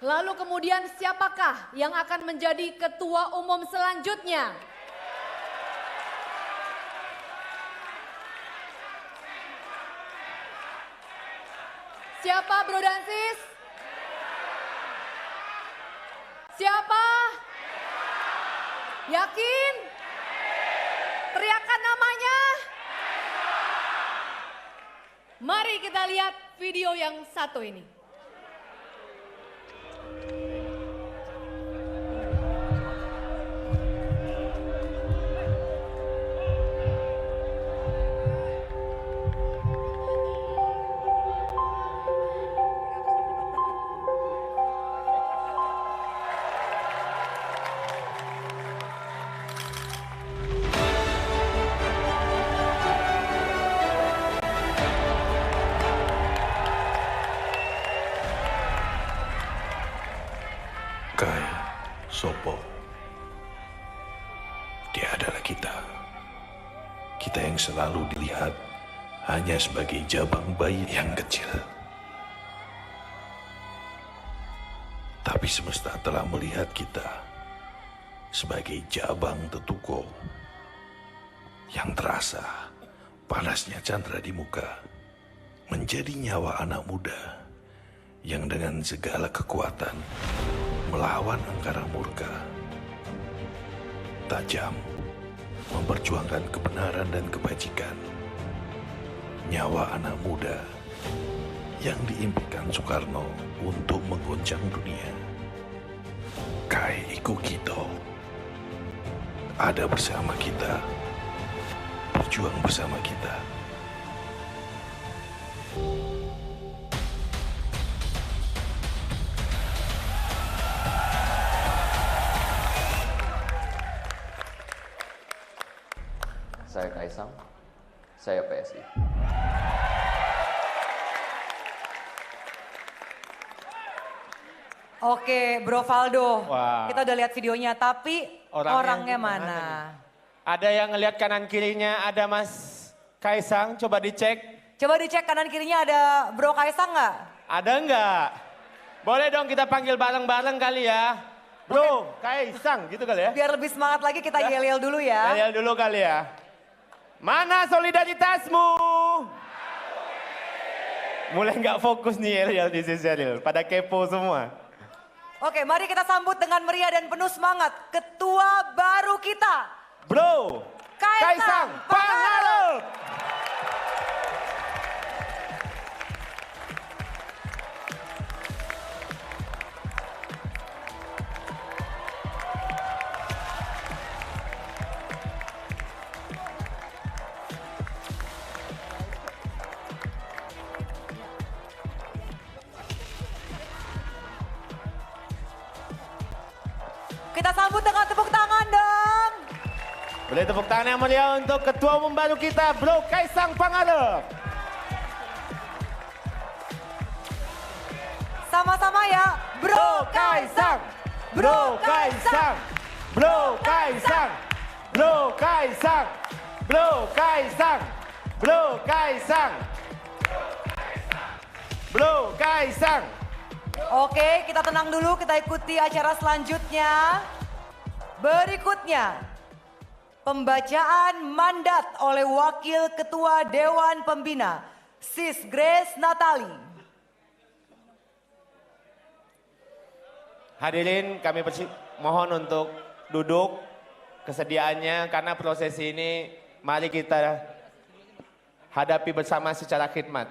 Lalu kemudian siapakah yang akan menjadi ketua umum selanjutnya? Siapa Bro dan Sis? Siapa? Yakin? Teriakan namanya. Mari kita lihat video yang satu ini. Kai Sopo. Dia adalah kita. Kita yang selalu dilihat hanya sebagai jabang bayi yang kecil. Tapi semesta telah melihat kita sebagai jabang tetuko yang terasa panasnya candra di muka menjadi nyawa anak muda yang dengan segala kekuatan melawan angkara murka, tajam, memperjuangkan kebenaran dan kebajikan. Nyawa anak muda yang diimpikan Soekarno untuk menggoncang dunia. Kai Iko Kito ada bersama kita, berjuang bersama kita. Saya Kaisang, saya PSI. Oke, Bro Valdo. Wah. Kita udah lihat videonya, tapi orangnya mana? Ada yang ngelihat kanan kirinya, ada Mas Kaisang, coba dicek. Coba dicek kanan kirinya ada Bro Kaisang nggak? Ada nggak? Boleh dong kita panggil bareng-bareng kali ya. Bro, Kaisang gitu kali ya. Biar lebih semangat lagi kita yel-yel dulu ya. Yel dulu kali ya. Mana solidaritasmu? Mulai nggak fokus nih yel di sini, pada kepo semua. Oke, mari kita sambut dengan meriah dan penuh semangat ketua baru kita. Bro, Kaisang Pangarep. Kita sambut dengan tepuk tangan dong. Boleh tepuk tangan yang meriah untuk ketua umum baru kita, Bro Kaisang Pangarep. Sama-sama ya, Bro Kaisang. Bro Kaisang, Bro Kaisang, Bro Kaisang, Bro Kaisang, Bro Kaisang, Bro Kaisang. Oke, kita tenang dulu, kita ikuti acara selanjutnya. Berikutnya, pembacaan mandat oleh Wakil Ketua Dewan Pembina, Sis Grace Natali. Hadirin, kami mohon untuk duduk kesediaannya karena proses ini mari kita hadapi bersama secara khidmat.